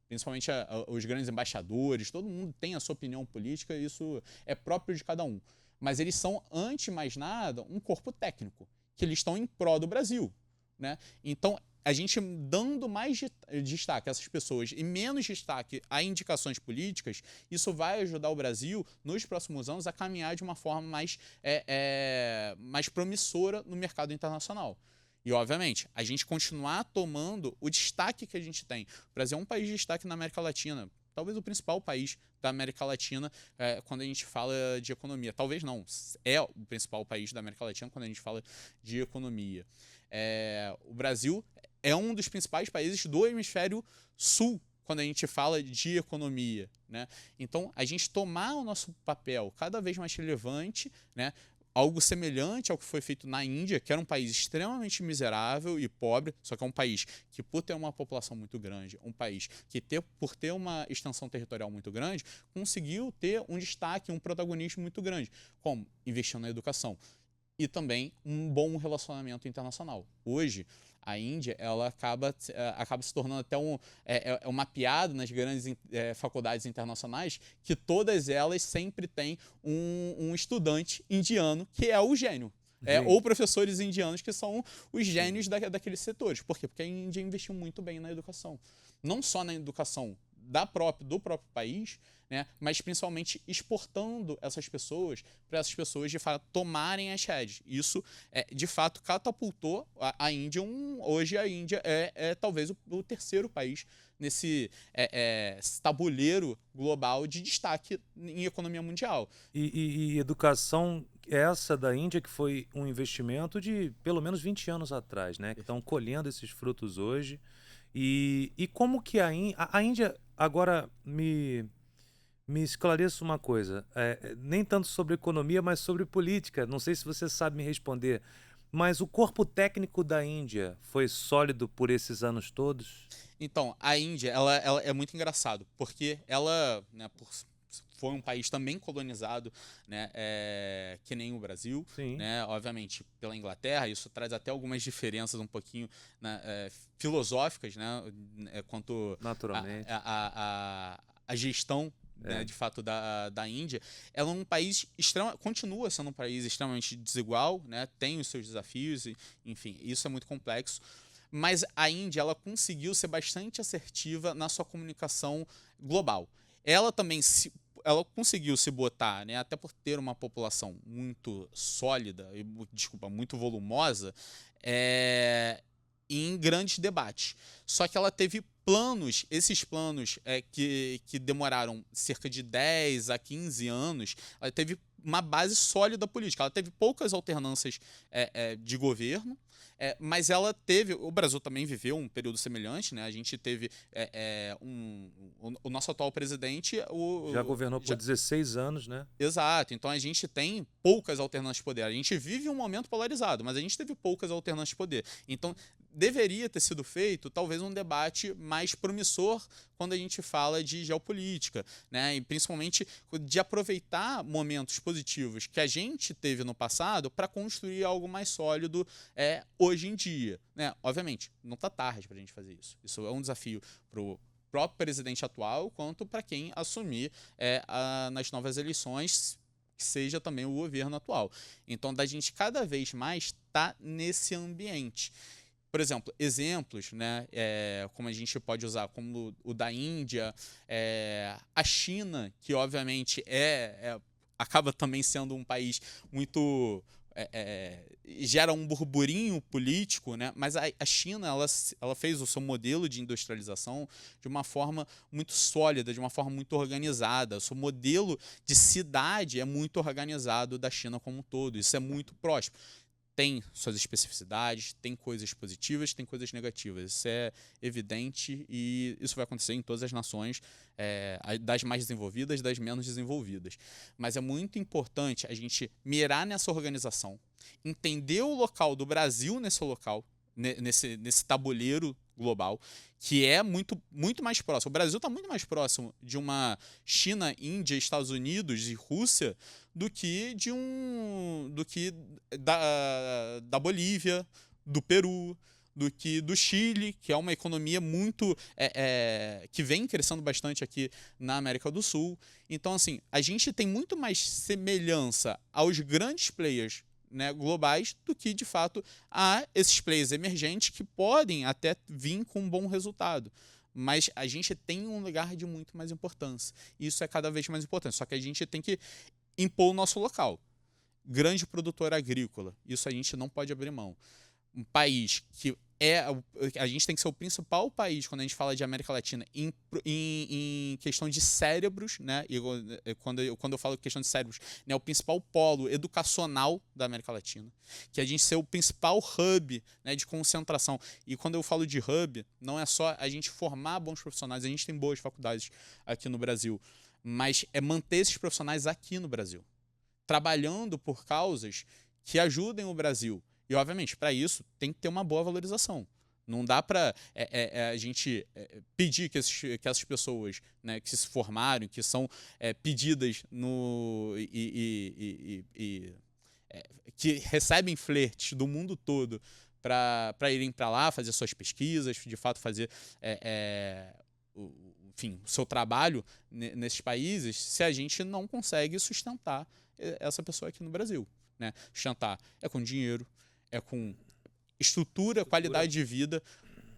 principalmente os grandes embaixadores, todo mundo tem a sua opinião política, isso é próprio de cada um. Mas eles são, antes de mais nada, um corpo técnico, que eles estão em prol do Brasil, né? Então, a gente dando mais destaque a essas pessoas e menos destaque a indicações políticas, isso vai ajudar o Brasil, nos próximos anos, a caminhar de uma forma mais promissora no mercado internacional. E, obviamente, a gente continuar tomando o destaque que a gente tem. O Brasil é um país de destaque na América Latina, talvez o principal país da América Latina quando a gente fala de economia. Talvez não, é o principal país da América Latina quando a gente fala de economia. O Brasil é um dos principais países do hemisfério sul quando a gente fala de economia, né? Então, a gente tomar o nosso papel cada vez mais relevante, né? Algo semelhante ao que foi feito na Índia, que era um país extremamente miserável e pobre, só que é um país que, por ter uma população muito grande, um país que, por ter uma extensão territorial muito grande, conseguiu ter um destaque, um protagonismo muito grande, como investindo na educação e também um bom relacionamento internacional. Hoje, a Índia, ela acaba se tornando até uma piada nas grandes faculdades internacionais, que todas elas sempre têm um estudante indiano que é o gênio. ou professores indianos que são os gênios daqueles setores. Por quê? Porque a Índia investiu muito bem na educação. Não só na educação do próprio país, né, mas principalmente exportando essas pessoas para essas pessoas de fato tomarem as redes. Isso de fato catapultou a Índia. Hoje a Índia é talvez o terceiro país nesse tabuleiro global de destaque em economia mundial. E educação essa da Índia que foi um investimento de pelo menos 20 anos atrás, né? Que estão colhendo esses frutos hoje. E como que a Índia agora me esclareça uma coisa, nem tanto sobre economia, mas sobre política. Não sei se você sabe me responder, mas o corpo técnico da Índia foi sólido por esses anos todos? Então, a Índia, ela é muito engraçado, porque ela, né, foi um país também colonizado, né, que nem o Brasil, Sim, né, obviamente pela Inglaterra. Isso traz até algumas diferenças um pouquinho, né, filosóficas, né, quanto naturalmente. a gestão, né, É. de fato da Índia. Ela é um país continua sendo um país extremamente desigual, né, tem os seus desafios, enfim, isso é muito complexo. Mas a Índia, ela conseguiu ser bastante assertiva na sua comunicação global. Ela também ela conseguiu se botar, né, até por ter uma população muito sólida, desculpa, muito volumosa, em grandes debates. Só que ela teve planos, esses planos que demoraram cerca de 10 a 15 anos, ela teve uma base sólida política. Ela teve poucas alternâncias de governo, mas ela teve. O Brasil também viveu um período semelhante, né? A gente teve o nosso atual presidente. Já governou por 16 anos, né? Exato. Então a gente tem poucas alternâncias de poder. A gente vive um momento polarizado, mas a gente teve poucas alternâncias de poder. Então deveria ter sido feito talvez um debate mais promissor quando a gente fala de geopolítica, né? E principalmente de aproveitar momentos positivos que a gente teve no passado para construir algo mais sólido hoje em dia, né? Obviamente, não está tarde para a gente fazer isso. Isso é um desafio para o próprio presidente atual, quanto para quem assumir nas novas eleições, que seja também o governo atual. Então, da gente cada vez mais tá nesse ambiente. Por exemplo, exemplos, né, como a gente pode usar, como o da Índia, a China, que obviamente acaba também sendo um país muito gera um burburinho político, né? Mas a China ela fez o seu modelo de industrialização de uma forma muito sólida, de uma forma muito organizada. O seu modelo de cidade é muito organizado da China como um todo. Isso é muito próspero. Tem suas especificidades, tem coisas positivas, tem coisas negativas. Isso é evidente e isso vai acontecer em todas as nações, das mais desenvolvidas, das menos desenvolvidas. Mas é muito importante a gente mirar nessa organização, entender o local do Brasil nesse local, nesse tabuleiro global, que é muito, muito mais próximo. O Brasil está muito mais próximo de uma China, Índia, Estados Unidos e Rússia do que da Bolívia, do Peru, do que do Chile, que é uma economia muito que vem crescendo bastante aqui na América do Sul. Então, assim, a gente tem muito mais semelhança aos grandes players, né, globais, do que de fato a esses players emergentes que podem até vir com um bom resultado. Mas a gente tem um lugar de muito mais importância. Isso é cada vez mais importante. Só que a gente tem que impor o nosso local. Grande produtor agrícola. Isso a gente não pode abrir mão. Um país que a gente tem que ser o principal país quando a gente fala de América Latina em questão de cérebros, né? E quando eu falo questão de cérebros, né, o principal polo educacional da América Latina, que a gente ser o principal hub, né, de concentração. E quando eu falo de hub, não é só a gente formar bons profissionais. A gente tem boas faculdades aqui no Brasil, mas é manter esses profissionais aqui no Brasil, trabalhando por causas que ajudem o Brasil. E, obviamente, para isso, tem que ter uma boa valorização. Não dá para a gente pedir que essas pessoas, né, que se formaram, que são pedidas que recebem flertes do mundo todo para irem para lá, fazer suas pesquisas, de fato fazer enfim, o seu trabalho nesses países, se a gente não consegue sustentar essa pessoa aqui no Brasil. né, sustentar? É com dinheiro, é com estrutura, qualidade de vida.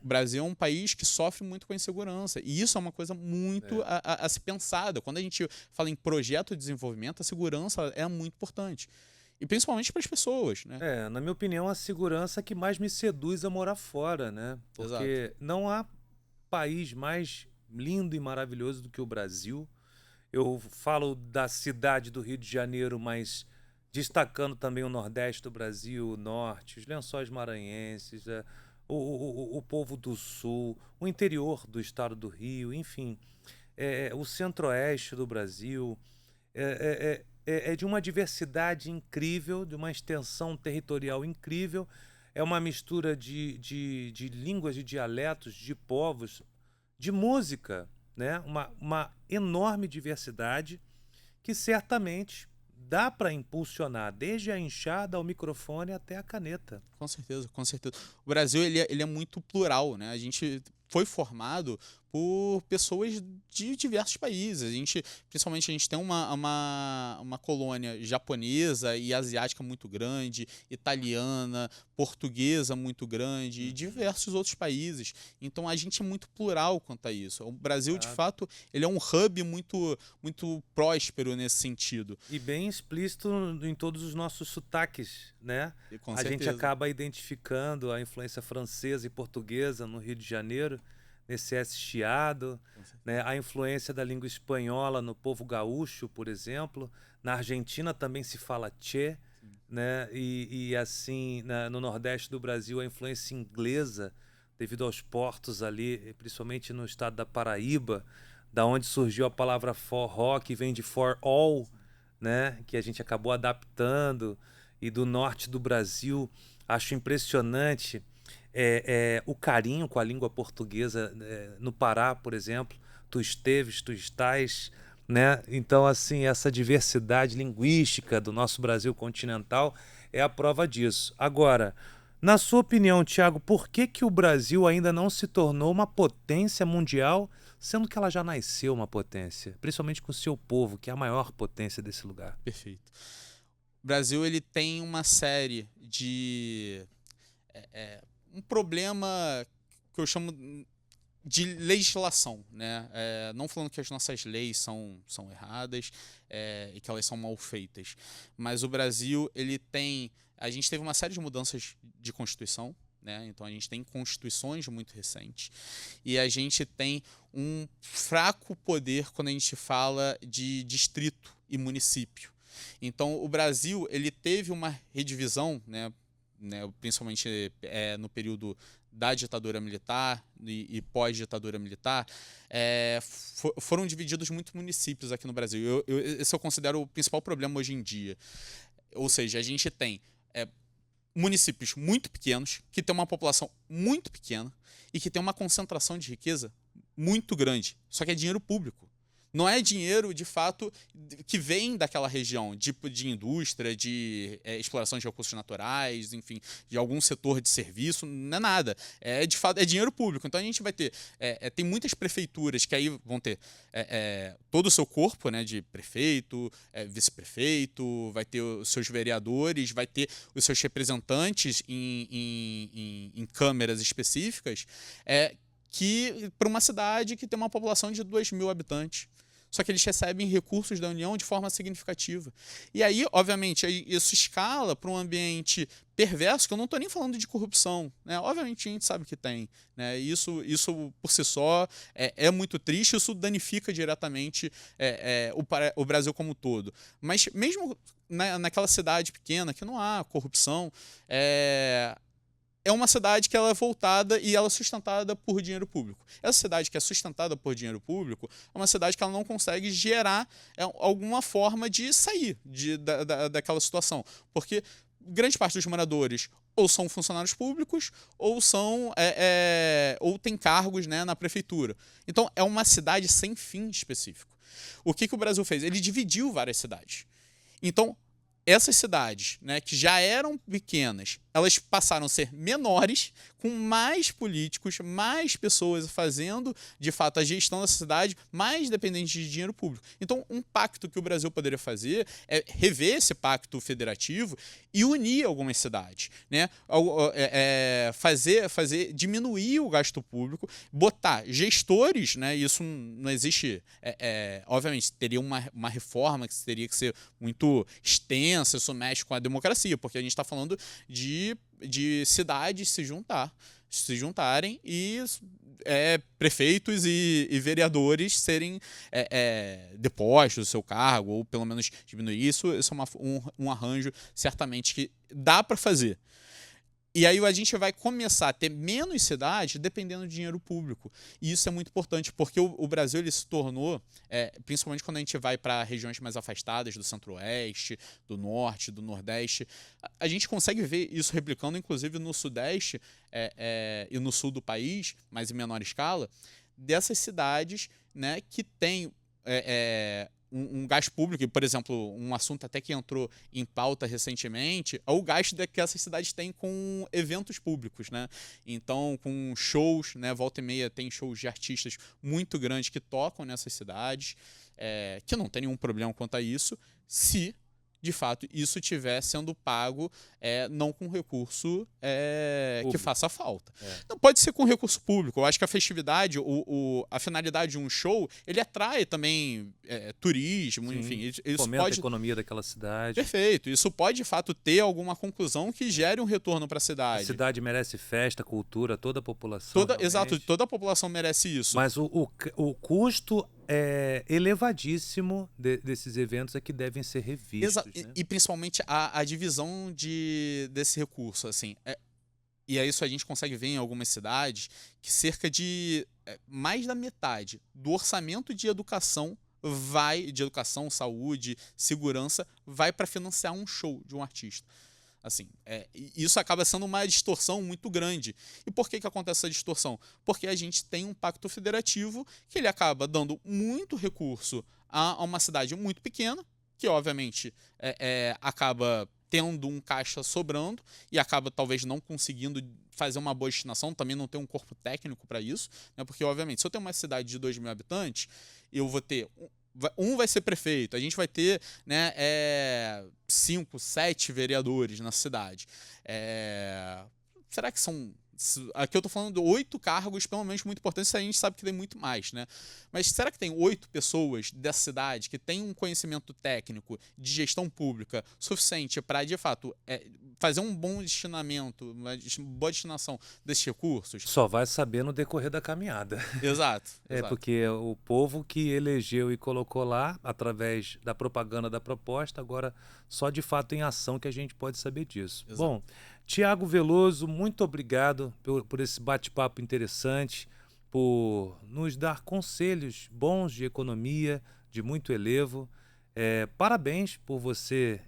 O Brasil é um país que sofre muito com a insegurança. E isso é uma coisa muito a ser pensada. Quando a gente fala em projeto de desenvolvimento, a segurança é muito importante. E principalmente para as pessoas, né? Na minha opinião, a segurança que mais me seduz a morar fora, né? Porque não há país mais lindo e maravilhoso do que o Brasil. Eu falo da cidade do Rio de Janeiro, mas destacando também o Nordeste do Brasil, o Norte, os Lençóis Maranhenses, o povo do Sul, o interior do estado do Rio, enfim, o Centro-Oeste do Brasil. É de uma diversidade incrível, de uma extensão territorial incrível. É uma mistura de línguas, de dialetos, de povos, de música, né? Uma enorme diversidade que certamente dá para impulsionar desde a enxada ao microfone até a caneta. Com certeza, com certeza. O Brasil ele é muito plural, né? A gente foi formado por pessoas de diversos países. Principalmente, a gente tem uma colônia japonesa e asiática muito grande, italiana, portuguesa muito grande e diversos outros países. Então, a gente é muito plural quanto a isso. O Brasil, de fato, ele é um hub muito, muito próspero nesse sentido. E bem explícito em todos os nossos sotaques, né? Com a certeza. gente acaba identificando a influência francesa e portuguesa no Rio de Janeiro, nesse S chiado, né? A influência da língua espanhola no povo gaúcho, por exemplo. Na Argentina também se fala tchê, né? E assim, no Nordeste do Brasil, a influência inglesa, devido aos portos ali, principalmente no estado da Paraíba, da onde surgiu a palavra forró, que vem de for all, né? Que a gente acabou adaptando. E do norte do Brasil, acho impressionante o carinho com a língua portuguesa. No Pará, por exemplo, tu esteves, tu estás, né? Então, assim, essa diversidade linguística do nosso Brasil continental é a prova disso. Agora, na sua opinião, Thiago, por que o Brasil ainda não se tornou uma potência mundial, sendo que ela já nasceu uma potência, principalmente com o seu povo, que é a maior potência desse lugar? Perfeito. O Brasil ele tem uma série de um problema que eu chamo de legislação, né? Não falando que as nossas leis são erradas e que elas são mal feitas, mas o Brasil a gente teve uma série de mudanças de constituição, né? Então a gente tem constituições muito recentes e a gente tem um fraco poder quando a gente fala de distrito e município. Então, o Brasil ele teve uma redivisão, né, principalmente no período da ditadura militar e pós-ditadura militar, foram divididos muitos municípios aqui no Brasil. Esse eu considero o principal problema hoje em dia. Ou seja, a gente tem municípios muito pequenos, que tem uma população muito pequena e que tem uma concentração de riqueza muito grande, só que é dinheiro público. Não é dinheiro, de fato, que vem daquela região, de indústria, de exploração de recursos naturais, enfim, de algum setor de serviço, não é nada. De fato, é dinheiro público. Então, a gente vai ter... tem muitas prefeituras que aí vão ter todo o seu corpo, né, de prefeito, vice-prefeito, vai ter os seus vereadores, vai ter os seus representantes em câmeras específicas, que para uma cidade que tem uma população de 2.000 habitantes. Só que eles recebem recursos da União de forma significativa. E aí, obviamente, isso escala para um ambiente perverso, que eu não estou nem falando de corrupção, né? Obviamente, a gente sabe que tem, né? Isso por si só é muito triste, isso danifica diretamente o Brasil como um todo. Mas mesmo naquela cidade pequena, que não há corrupção, é uma cidade que ela é voltada e ela é sustentada por dinheiro público. Essa cidade que é sustentada por dinheiro público é uma cidade que ela não consegue gerar alguma forma de sair daquela situação. Porque grande parte dos moradores ou são funcionários públicos ou ou têm cargos, né, na prefeitura. Então, é uma cidade sem fim específico. O que o Brasil fez? Ele dividiu várias cidades. Então, essas cidades, né, que já eram pequenas, elas passaram a ser menores, com mais políticos, mais pessoas fazendo, de fato, a gestão da cidade, mais dependente de dinheiro público. Então, um pacto que o Brasil poderia fazer é rever esse pacto federativo e unir algumas cidades, né? Diminuir o gasto público, botar gestores, né? Isso não existe. Obviamente, teria uma reforma que teria que ser muito extensa, isso mexe com a democracia, porque a gente está falando de cidades se juntarem e prefeitos e vereadores serem depostos do seu cargo, ou pelo menos diminuir isso. Isso é um arranjo certamente que dá para fazer. E aí a gente vai começar a ter menos cidades dependendo do dinheiro público. E isso é muito importante, porque o Brasil ele se tornou, principalmente quando a gente vai para regiões mais afastadas do Centro-Oeste, do Norte, do Nordeste, a gente consegue ver isso replicando, inclusive no Sudeste e no Sul do país, mas em menor escala, dessas cidades, né, que têm um gasto público, e, por exemplo, um assunto até que entrou em pauta recentemente, é o gasto que essas cidades têm com eventos públicos, né? Então, com shows, né? Volta e meia tem shows de artistas muito grandes que tocam nessas cidades, que não tem nenhum problema quanto a isso, se de fato isso estiver sendo pago não com recurso que faça falta. Não pode ser com recurso público. Eu acho que a festividade, a finalidade de um show, ele atrai também turismo, Sim, enfim. Isso fomenta pode... a economia daquela cidade. Perfeito. Isso pode, de fato, ter alguma conclusão que gere um retorno para a cidade. A cidade merece festa, cultura, toda a população. Exato, toda a população merece isso. Mas o custo elevadíssimo desses eventos que devem ser revistos. Né? E principalmente a divisão desse recurso. Assim, e aí isso a gente consegue ver em algumas cidades que cerca de mais da metade do orçamento de educação saúde, segurança, vai para financiar um show de um artista. Assim, isso acaba sendo uma distorção muito grande. E por que acontece essa distorção? Porque a gente tem um pacto federativo que ele acaba dando muito recurso a uma cidade muito pequena, que obviamente acaba tendo um caixa sobrando e acaba talvez não conseguindo fazer uma boa destinação, também não tem um corpo técnico para isso, né? Porque obviamente se eu tenho uma cidade de 2.000 habitantes, eu vou ter... vai ser prefeito, a gente vai ter, né, 5, 7 vereadores na cidade. Será que são... Aqui eu tô falando de 8 cargos, pelo menos, muito importantes, a gente sabe que tem muito mais, né? Mas será que tem 8 pessoas dessa cidade que têm um conhecimento técnico de gestão pública suficiente para, de fato, fazer um bom destinamento, uma boa destinação desses recursos? Só vai saber no decorrer da caminhada. Exato. Porque o povo que elegeu e colocou lá, através da propaganda da proposta, agora só de fato em ação que a gente pode saber disso. Exato. Bom, Tiago Veloso, muito obrigado por esse bate-papo interessante, por nos dar conselhos bons de economia, de muito elevo. Parabéns por você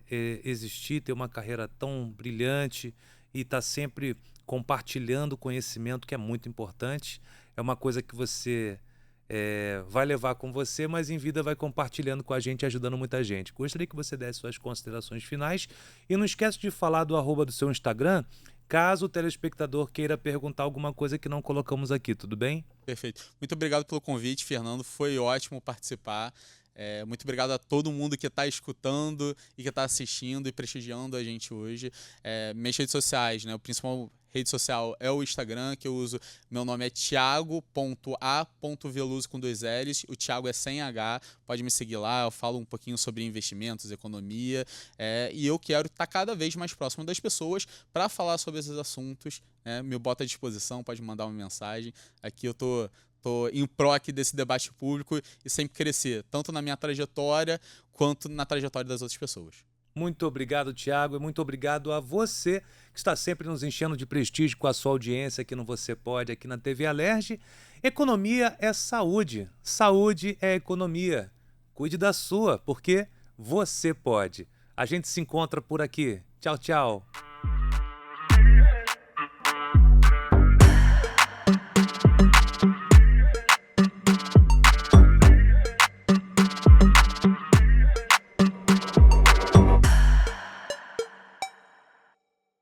existir, ter uma carreira tão brilhante e estar sempre compartilhando conhecimento, que é muito importante. É uma coisa que você vai levar com você, mas em vida vai compartilhando com a gente, ajudando muita gente. Gostaria que você desse suas considerações finais e não esquece de falar do @ do seu Instagram, caso o telespectador queira perguntar alguma coisa que não colocamos aqui, tudo bem? Perfeito. Muito obrigado pelo convite, Fernando. Foi ótimo participar. Muito obrigado a todo mundo que está escutando e que está assistindo e prestigiando a gente hoje. Minhas redes sociais, né? O principal rede social é o Instagram, que eu uso. Meu nome é thiago.a.veloso com 2 L's. O Thiago é sem H. Pode me seguir lá. Eu falo um pouquinho sobre investimentos, economia. E eu quero estar cada vez mais próximo das pessoas para falar sobre esses assuntos. Me bota à disposição, pode mandar uma mensagem. Aqui eu tô em pró aqui desse debate público e sempre crescer, tanto na minha trajetória quanto na trajetória das outras pessoas. Muito obrigado, Tiago, e muito obrigado a você que está sempre nos enchendo de prestígio com a sua audiência aqui no Você Pode, aqui na TV Alerj. Economia é saúde, saúde é economia. Cuide da sua, porque você pode. A gente se encontra por aqui. Tchau, tchau.